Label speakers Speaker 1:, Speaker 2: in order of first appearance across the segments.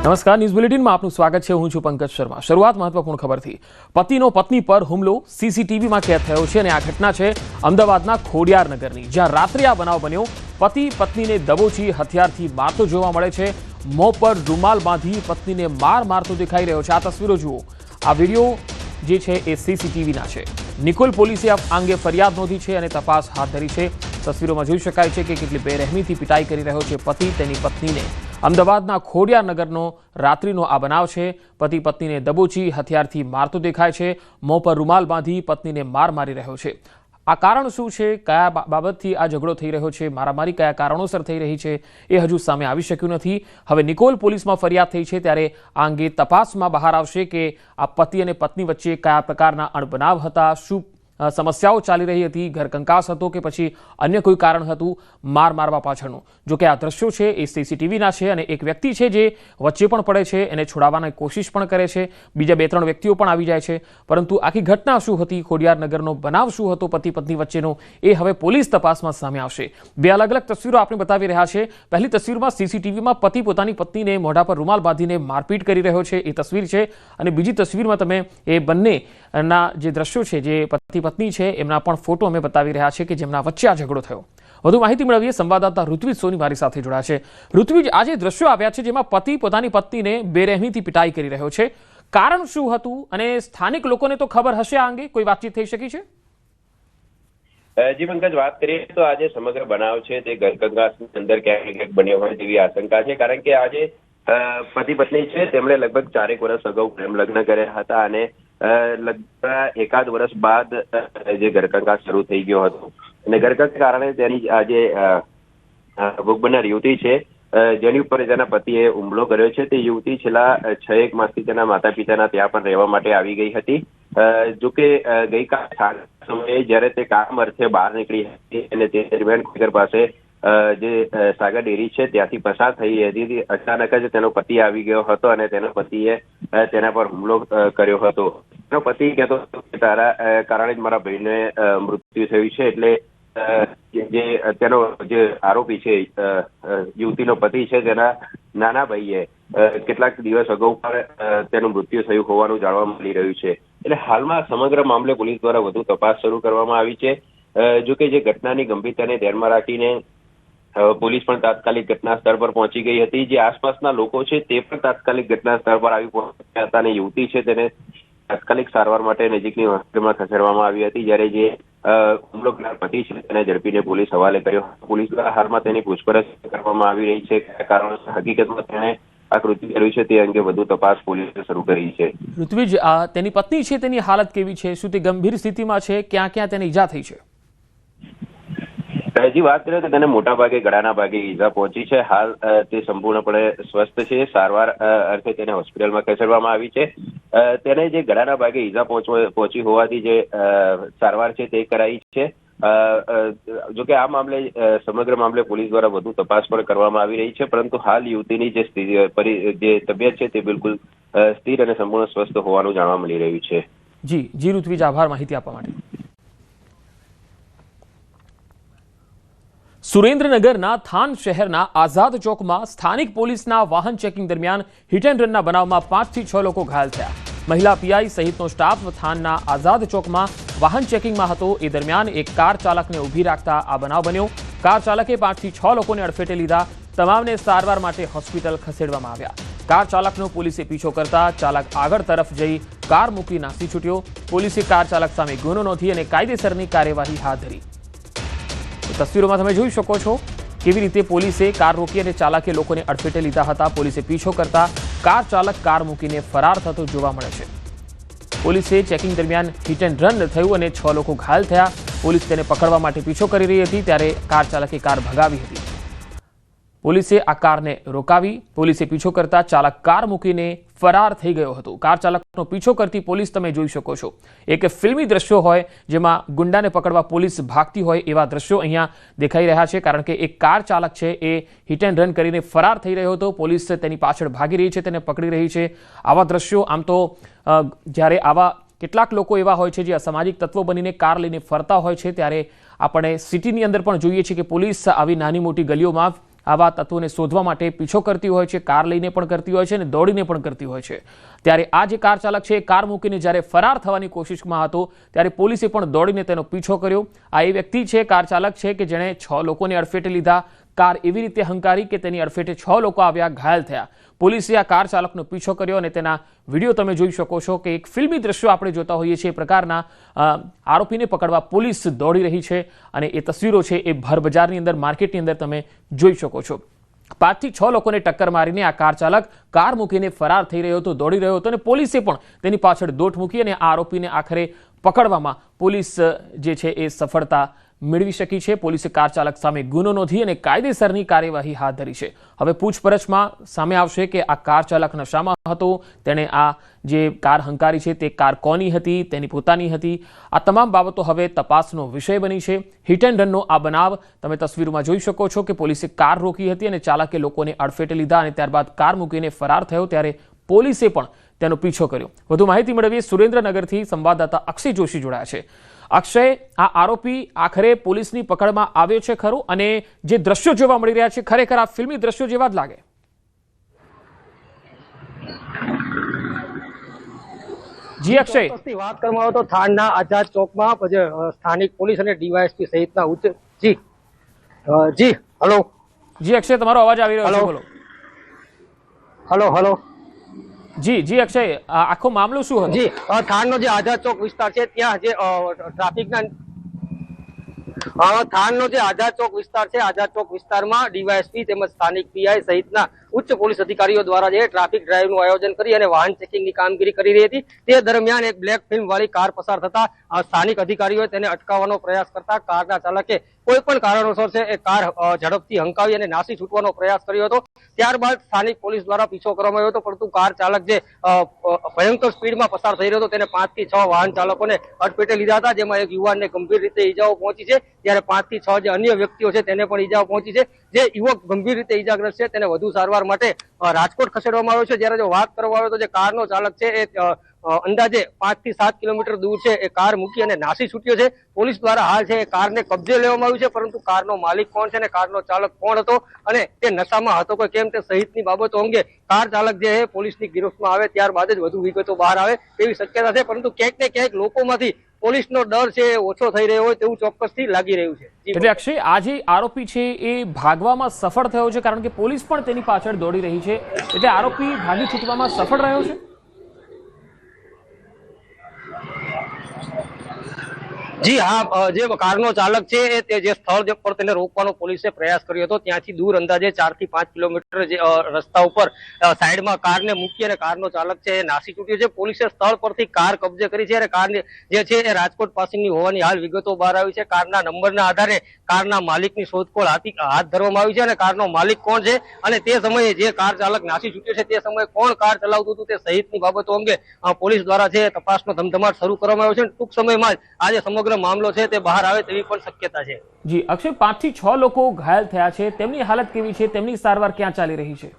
Speaker 1: નમસ્કાર, ન્યૂઝ બુલેટિનમાં આપનું સ્વાગત છે। હું છું પંકજ શર્મા। શરૂઆત મહત્વપૂર્ણ ખબરથી। પતિનો પત્ની પર હુમલો સીસીટીવીમાં કેદ થયો છે અને આ ઘટના છે અમદાવાદના ખોડિયારનગરની, જ્યાં રાત્રે આ બનાવ બન્યો। પતિ પત્નીને દબોચી હથિયારથી મારતો જોવા મળે છે। મોં પર રૂમાલ બાંધી પત્નીને મારતો દેખાઈ રહ્યો છે। આ તસવીરો જુઓ। આ વિડીયો જે છે એ સીસીટીવીના છે। નિકોલ પોલીસે આ અંગે ફરિયાદ નોંધી છે અને તપાસ હાથ ધરી છે। તસવીરોમાં જોઈ શકાય છે કે કેટલી બેરહેમીથી પિટાઈ કરી રહ્યો છે પતિ તેની પત્નીને। અમદાવાદના ખોડિયારનગરનો રાત્રિનો આ બનાવ છે। પતિ પત્નીને દબોચી હથિયારથી મારતો દેખાય છે। મોં પર રૂમાલ બાંધી પત્નીને મારી રહ્યો છે। આ કારણ શું છે, કયા બાબતથી આ ઝઘડો થઈ રહ્યો છે, મારામારી કયા કારણોસર થઈ રહી છે, એ હજુ સામે આવી શક્યું નથી। હવે નિકોલ પોલીસમાં ફરિયાદ થઈ છે, ત્યારે આ અંગે તપાસમાં બહાર આવશે કે આ પતિ અને પત્ની વચ્ચે કયા પ્રકારના અણબનાવ હતા, શું સમસ્યાઓ ચાલી રહી હતી, ઘર કંકાસ હતો કે પછી અન્ય કોઈ કારણ હતું મારવા પાછળનું। જો કે આ દ્રશ્યો છે એ સીસીટીવીના છે અને એક વ્યક્તિ છે જે વચ્ચે પણ પડે છે, એને છોડાવવાની કોશિશ પણ કરે છે, બીજા 2-3 વ્યક્તિઓ પણ આવી જાય છે, પરંતુ આખી ઘટના શું હતી, ખોડિયારનગરનો બનાવ શું હતો પતિ પત્ની વચ્ચેનો, એ હવે પોલીસ તપાસમાં સામે આવશે। 2 અલગ-અલગ તસવીરો આપણે બતાવી રહ્યા છે। પહેલી તસવીરમાં સીસીટીવીમાં પતિ પોતાની પત્નીને મોઢા પર રૂમાલ બાંધીને મારપીટ કરી રહ્યો છે, એ તસવીર છે, અને બીજી તસવીરમાં તમે એ બંનેના જે દ્રશ્યો છે, જે પતિ પત્ની છે એમના પણ ફોટો અમે બતાવી રહ્યા છે કે જેમના વચ્ચે આ ઝઘડો થયો। વધુ માહિતી મેળવીએ। સંવાદદાતા ઋત્વિજ સોની મારી સાથે જોડાયા છે। ઋત્વિજ, આજે દ્રશ્યો આવ્યા છે જેમાં પતિ પોતાની પત્નીને બેરહેમીથી પિટાઈ કરી રહ્યો છે, કારણ શું હતું અને સ્થાનિક લોકોને તો ખબર હશે, આ અંગે કોઈ વાતચીત થઈ શકી છે?
Speaker 2: જી પંકજ, વાત કરીએ તો આજે સમગ્ર બનાવ છે તે ઘરકંકાસની અંદર ક્યાંક બન્યો હોય તેવી આશંકા છે, કારણ કે આજે પતિ પત્ની છે તેમણે લગભગ 4 વર્ષ અગાઉ પ્રેમ લગ્ન કર્યા હતા અને લગભગ 1 વર્ષ બાદ જે ઘરકંકાસ શરૂ થઈ ગયો હતો અને ઘરકંકાસના કારણે તેની આજે ભોગ બનનાર યુવતી છે જેની ઉપર તેના પતિએ હુમલો કર્યો છે, તે યુવતી છેલ્લા 6 માસથી તેના માતા પિતાના ત્યાં પણ રહેવા માટે આવી ગઈ હતી। જોકે ગઈકાલે સમયે જ્યારે તે કામ અર્થે બહાર નીકળી હતી અને તે દરમિયાન ઘર પાસે જે સાગર ડેરી છે ત્યાંથી પસાર થઈ હતી, અચાનક જ તેનો પતિ આવી ગયો હતો અને તેના પતિએ તેના પર હુમલો કર્યો હતો। તેનો પતિ કહેતો કે તારા કારણે જ મારા ભાઈને મૃત્યુ થયું છે, એટલે જે તેનો જે આરોપી છે યુવતીનો પતિ છે તેના નાના ભાઈએ કેટલાક દિવસ અગાઉ પણ તેનું મૃત્યુ થયું હોવાનું જાણવા મળી રહ્યું છે। એટલે હાલમાં સમગ્ર મામલે પોલીસ દ્વારા વધુ તપાસ શરૂ કરવામાં આવી છે। જો કે જે ઘટનાની ગંભીરતાને ધ્યાનમાં રાખીને પોલીસ પણ તાત્કાલિક ઘટના સ્થળ પર પહોંચી ગઈ હતી। જે આસપાસના લોકો છે તે પણ તાત્કાલિક ઘટના સ્થળ પર આવી પહોંચ્યા હતા અને યુવતી છે તેને તાત્કાલિક સારવાર માટે નજીકની હોસ્પિટલમાં ખસેડવામાં આવી હતી, જ્યારે જે હુમલો કરનાર પતિ છે તેને ઝડપીને પોલીસ હવાલે કર્યો। પોલીસ દ્વારા હાલમાં તેની પૂછપરછ કરવામાં આવી રહી છે, કયા કારણોસર હકીકતમાં તેણે આ કૃત્ય કર્યું છે તે અંગે વધુ તપાસ પોલીસે શરૂ કરી છે।
Speaker 1: ઋત્વિજ, તેની પત્ની છે તેની હાલત કેવી છે, શું તે ગંભીર સ્થિતિમાં છે, ક્યાં તેને ઈજા થઈ છે?
Speaker 2: હજી વાત કરીએ તો તેને મોટા ભાગે ગળાના ભાગે ઈજા પહોંચી છે। હાલ તે સંપૂર્ણપણે સ્વસ્થ છે, સારવાર અર્થે તેને હોસ્પિટલમાં ખસેડવામાં આવી છે। તેને જે ગળાના ભાગે ઈજા પહોંચી હોવાથી જે સારવાર છે તે કરાઈ છે। જોકે આ મામલે સમગ્ર મામલે પોલીસ દ્વારા વધુ તપાસ પણ કરવામાં આવી રહી છે, પરંતુ હાલ યુવતીની જે તબિયત છે તે બિલકુલ સ્થિર અને સંપૂર્ણ સ્વસ્થ હોવાનું જાણવા મળી રહ્યું છે।
Speaker 1: જી ઋત્વિજ, આભાર માહિતી આપવા માટે। સુરેન્દ્રનગરના થાન શહેરના આઝાદ ચોકમાં સ્થાનિક પોલીસના વાહન ચેકિંગ દરમિયાન હિટ એન્ડ રનના બનાવમાં 5 થી 6 લોકો ઘાયલ થયા। મહિલા પીઆઈ સહિતનો સ્ટાફ થાનના આઝાદ ચોકમાં વાહન ચેકિંગમાં હતો, એ દરમિયાન એક કાર ચાલકને ઊભી રાખતા આ બનાવ બન્યો। કાર ચાલકે 5 થી 6 લોકોને અડફેટે લીધા, તમામને સારવાર માટે હોસ્પિટલ ખસેડવામાં આવ્યા। કાર ચાલકનો પોલીસે પીછો કરતા ચાલક આગળ તરફ જઈ કાર મૂકી નાસી છૂટ્યો। પોલીસે કાર ચાલક સામે ગુનો નોંધી અને કાયદેસરની કાર્યવાહી હાથ ધરી। તસવીરોમાં તમે જોઈ શકો છો કેવી રીતે પોલીસે કાર રોકી અને ચાલકે લોકોને અડફેટે લીધા હતા। પોલીસે પીછો કરતા કાર ચાલક કાર મૂકીને ફરાર થતો જોવા મળે છે। પોલીસે ચેકિંગ દરમિયાન હિટ એન્ડ રન થયું અને 6 લોકો ઘાયલ થયા। પોલીસ તેને પકડવા માટે પીછો કરી રહી હતી, ત્યારે કાર ચાલકે કાર ભગાવી હતી। પોલીસે આ કારને રોકાવી। પોલીસે પીછો કરતા ચાલક કાર મૂકીને ફરાર થઈ ગયો હતો। કાર ચાલકનો પીછો કરતી પોલીસ તમે જોઈ શકો છો। એક ફિલ્મી દ્રશ્યો હોય જેમાં ગુંડાને પકડવા પોલીસ ભાગતી હોય એવા દ્રશ્યો અહીંયા દેખાઈ રહ્યા છે, કારણ કે એક કાર ચાલક છે એ હિટ એન્ડ રન કરીને ફરાર થઈ રહ્યો હતો। પોલીસ તેની પાછળ ભાગી રહી છે, તેને પકડી રહી છે। આવા દ્રશ્યો આમ તો જ્યારે આવા કેટલાક લોકો એવા હોય છે જે અસામાજિક તત્વો બનીને કાર લઈને ફરતા હોય છે, ત્યારે આપણે સિટીની અંદર પણ જોઈએ છીએ કે પોલીસ આવી નાની મોટી ગલીઓમાં આવા તત્વોને શોધવા માટે પીછો કરતી હોય છે, કાર લઈને પણ કરતી હોય છે અને દોડીને પણ કરતી હોય છે। ત્યારે આ જે કાર ચાલક છે એ કાર મૂકીને જ્યારે ફરાર થવાની કોશિશમાં હતો ત્યારે પોલીસે પણ દોડીને તેનો પીછો કર્યો। આ એ વ્યક્તિ છે, કાર ચાલક છે કે જેણે 6 લોકોને અડફેટે લીધા। કાર એવી રીતે હંકારી કે તેની અડફેટે 6 લોકો આવ્યા, ઘાયલ થયા। પોલીસે આ કાર ચાલકનો પીછો કર્યો અને તેના વિડીયો તમે જોઈ શકો છો કે એક ફિલ્મી દ્રશ્યો આપણે જોતા હોઈએ છીએ। એ પ્રકારના આરોપીને પકડવા પોલીસ દોડી રહી છે અને એ તસવીરો છે એ ભર બજારની અંદર, માર્કેટની અંદર તમે જોઈ શકો છો। 5 થી 6 લોકોને ટક્કર મારીને આ કાર ચાલક કાર મૂકીને ફરાર થઈ રહ્યો હતો, દોડી રહ્યો હતો અને પોલીસે પણ તેની પાછળ દોટ મૂકી અને આ આરોપીને આખરે પકડવામાં પોલીસ જે છે એ સફળતા મેળવી શકી છે। પોલીસે કાર ચાલક સામે ગુનો નોંધી અને કાયદેસરની કાર્યવાહી હાથ ધરી છે। હવે પૂછપરછમાં સામે આવશે કે આ કાર ચાલક નશામાં હતો, તેણે આ જે કાર હંકારી છે તે કાર કોની હતી, તેની પોતાની હતી। આ તમામ બાબતો હવે તપાસનો વિષય બની છે। હિટ એન્ડ રનનો આ બનાવ તમે તસવીરોમાં જોઈ શકો છો કે પોલીસે કાર રોકી હતી અને ચાલકે લોકોને અડફેટે લીધા અને ત્યારબાદ કાર મૂકીને ફરાર થયો ત્યારે પોલીસે પણ તેનો પીછો કર્યો। વધુ માહિતી મેળવીએ સુરેન્દ્રનગરથી સંવાદદાતા અક્ષય જોશી જોડાયા છે। અક્ષય, આ આરોપી આખરે પોલીસની પકડમાં આવ્યો છે ખરો અને જે દ્રશ્યો જોવા મળી રહ્યા છે ખરેખર આ ફિલ્મી દ્રશ્યો જેવા જ લાગે? જી અક્ષય,
Speaker 3: વાત કરવામાં આવે તો થાણના આઝાદ ચોકમાં સ્થાનિક પોલીસ અને ડીવાયએસપી સહિતના ઉચ્ચ જી હલો
Speaker 1: જી અક્ષય, તમારો અવાજ આવી રહ્યો છે, બોલો।
Speaker 3: હલો હલો
Speaker 1: જી અક્ષય, આખો મામલો શું હતો?
Speaker 3: જી થાણનો જે આઝાદ ચોક વિસ્તાર છે ત્યાં જે ટ્રાફિકના થાણનો જે આઝાદ ચોક વિસ્તાર છે, આઝાદ ચોક વિસ્તારમાં ડીવાયએસપી તેમજ સ્થાનિક પીઆઈ સહિતના ઉચ્ચ પોલીસ અધિકારીઓ દ્વારા જે ટ્રાફિક ડ્રાઈવનું આયોજન કરી અને વાહન ચેકિંગની કામગીરી કરી રહી હતી તે દરમિયાન એક બ્લેક ફિલ્મ વાળી કાર પસાર થતા સ્થાનિક અધિકારીઓએ તેને અટકાવવાનો પ્રયાસ કરતા કારના ચાલકે કોઈ પણ કારણોસર છે એ કાર ઝડપથી હંકાવી અને નાસી છૂટવાનો પ્રયાસ કર્યો હતો। ત્યારબાદ સ્થાનિક પોલીસ દ્વારા પીછો કરવામાં આવ્યો હતો, પરંતુ કાર ચાલક જે ભયંકર સ્પીડમાં પસાર થઈ રહ્યો હતો તેને 5 થી 6 વાહન ચાલકોને અડફેટે લીધા હતા, જેમાં એક યુવાનને ગંભીર રીતે ઈજાઓ પહોંચી છે, જ્યારે 5 થી 6 જે અન્ય વ્યક્તિઓ છે તેને પણ ઈજાઓ પહોંચી છે। જે યુવક ગંભીર રીતે ઈજાગ્રસ્ત છે તેને વધુ સારવાર માટે રાજકોટ ખસેડવામાં આવ્યો છે। જ્યારે જો વાત કરવામાં આવે તો જે કારનો ચાલક છે એ અંદાજે 5 થી 7 કિલોમીટર દૂર છે એ કાર મૂકી અને નાસી છૂટ્યો છે। પોલીસ દ્વારા હાલ છે એ કારને કબજે લેવામાં આવ્યું છે, પરંતુ કારનો માલિક કોણ છે અને કારનો ચાલક કોણ હતો અને તે નશામાં હતો કે કેમ તે સહિતની બાબતો અંગે કાર ચાલક જે છે પોલીસની ગિરફ્તમાં આવે ત્યારબાદ જ વધુ વિગતો બહાર આવે તેવી શક્યતા છે। પરંતુ ક્યાંક ને ક્યાંક લોકોમાંથી પોલીસનો ડર છે એ ઓછો થઈ રહ્યો હોય તેવું ચોક્કસથી લાગી રહ્યું છે।
Speaker 1: એટલે અક્ષય, આ જે આરોપી છે એ ભાગવામાં સફળ થયો છે કારણ કે પોલીસ પણ તેની પાછળ દોડી રહી છે, એટલે આરોપી ભાગી છૂટવામાં સફળ રહ્યો છે?
Speaker 3: જી હા, જે કારનો ચાલક છે તે જે સ્થળ પર તેને રોકવાનો પોલીસે પ્રયાસ કર્યો હતો ત્યાંથી દૂર અંદાજે 4 થી 5 કિલોમીટર જે રસ્તા ઉપર સાઈડમાં કારને મૂકી અને કારનો ચાલક છે એ નાસી છૂટ્યો છે। પોલીસે સ્થળ પરથી કાર કબજે કરી છે અને કાર જે છે એ રાજકોટ પાસિંગની હોવાની હાલ વિગતો બહાર આવી છે। કારના નંબરના આધારે કારના માલિકની શોધખોળ હાથ ધરવામાં આવી છે અને કારનો માલિક કોણ છે અને તે સમયે જે કાર ચાલક નાસી છૂટ્યો છે તે સમયે કોણ કાર ચલાવતું હતું તે સહિતની બાબતો અંગે પોલીસ દ્વારા છે તપાસનો ધમધમાટ શરૂ કરવામાં આવ્યો છે। ટૂંક સમયમાં જ આજે સમગ્ર મામલો છે તે બહાર આવે તેવી પણ શક્યતા છે।
Speaker 1: જી અક્ષય, 5 થી 6 લોકો ઘાયલ થયા છે, તેમની હાલત કેવી છે, તેમની સારવાર ક્યાં ચાલી રહી છે?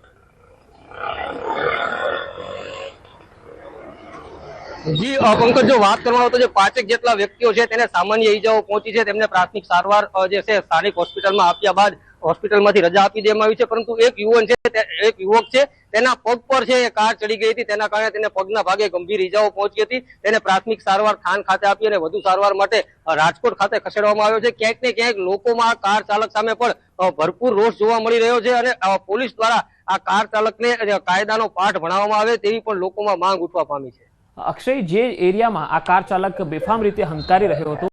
Speaker 3: જી પંકજ, જો વાત કરવામાં આવે તો જે 5 જેટલા વ્યક્તિઓ છે તેને સામાન્ય ઈજાઓ પહોંચી છે, તેમને પ્રાથમિક સારવાર જે છે સ્થાનિક હોસ્પિટલમાં આપ્યા બાદ હોસ્પિટલમાંથી રજા આપી દેવામાં આવી છે, પરંતુ એક યુવક છે તેના પગ પર છે એ કાર ચડી ગઈ હતી, તેના કારણે તેને પગના ભાગે ગંભીર ઈજાઓ પહોંચી હતી। તેને પ્રાથમિક સારવાર થાન ખાતે આપી અને વધુ સારવાર માટે રાજકોટ ખાતે ખસેડવામાં આવ્યો છે। ક્યાંક ને ક્યાંક લોકોમાં કાર ચાલક સામે પણ ભરપૂર રોષ જોવા મળી રહ્યો છે અને પોલીસ દ્વારા આ કાર ચાલકને કાયદાનો પાઠ ભણાવવામાં આવે તેવી પણ લોકોમાં માંગ ઉઠવા પામી છે।
Speaker 1: અક્ષય, જે એરિયામાં આ કાર ચાલક બેફામ રીતે હંકારી રહ્યો હતો